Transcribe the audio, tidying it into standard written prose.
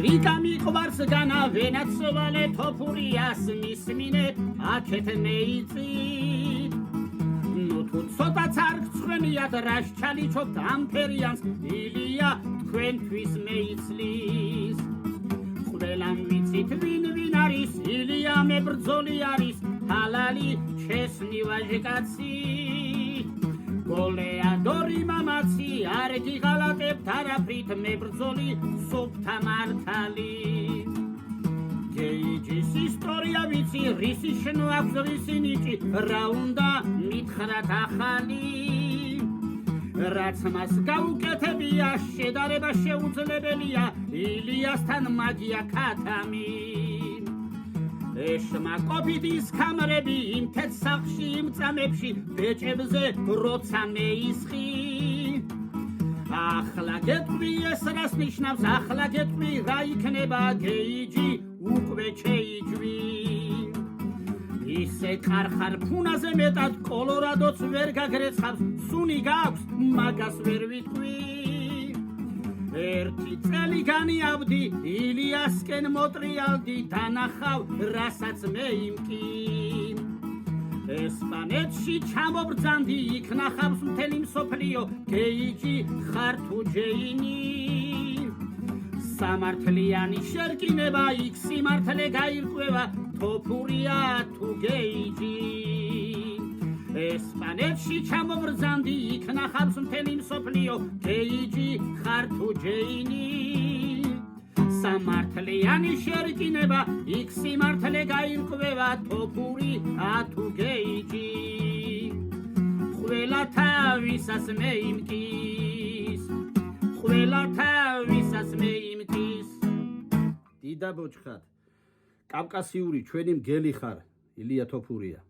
რიკა მიყვარს განავენაცვალე თოფურიას მისმინე აქეთ მეიწით ნუ თუ ცოტაც არ გცხვენიათ რას ჩალიჩობთ ამ ფერიანს ილია თქვენთვის მეიცლის ყველამ ვიცით ვინ არის ილია მებრძოლი არის ჰალალი ჩესნი ვაჟკაცი გოლეადორი მამაცი არ გიღალატებთ არაფრით მებრძოლი სუფთა მართალი გეიჯის ისტორია ვიცი რისი შნო აქვს რისი ნიჭი რა უნდა მითხრათ ახალი რაც მას გაუკეთებია შედარება შეუძლებელია ილიასთან მაგია ქათამი ეშმა კოპიდის კამრები იმ თეთ სახლში იმ წამებში ბეჭებზე როცა მეისხი ახლა გეტყვი ეს რას ნიშნავს ახლა გეტყვი რა იქნება გეიჯი უკვე ჩეიჯვი ისე კარხარ ფუნაზე მეტად კოლორადოც ვერ გაგრეცხავს სუნი გაქვს მაგას ვერ ვიტყვი ერთი წელი განიავდი ილიასკენ მოტრიალდი დანახავ რასაც მე იმკი ესპანეთში ჩამობრძანდი იქ ნახავს მთელი მსოფლიო გეიჯი ხარ თუ ჯეინი სამართლიანი შერკინება იქ სიმართლე გაირკვევა თოფურია თუ გეიჯი ესპანეთში ჩამობრძანდი იქ ნახავს მთელი მსოფლიო გეიჯი ხარ თუ ჯეინი სამართლიანი შერკინება იქ სიმართლე გაირკვევა თოფური თუ გეიჯი ყველა თავისას მე იმკის ყველა თავისას მე იმკის დიდა ბოჭხად კავკასიური ჩვენი მგელი ხარ ილია თოფურია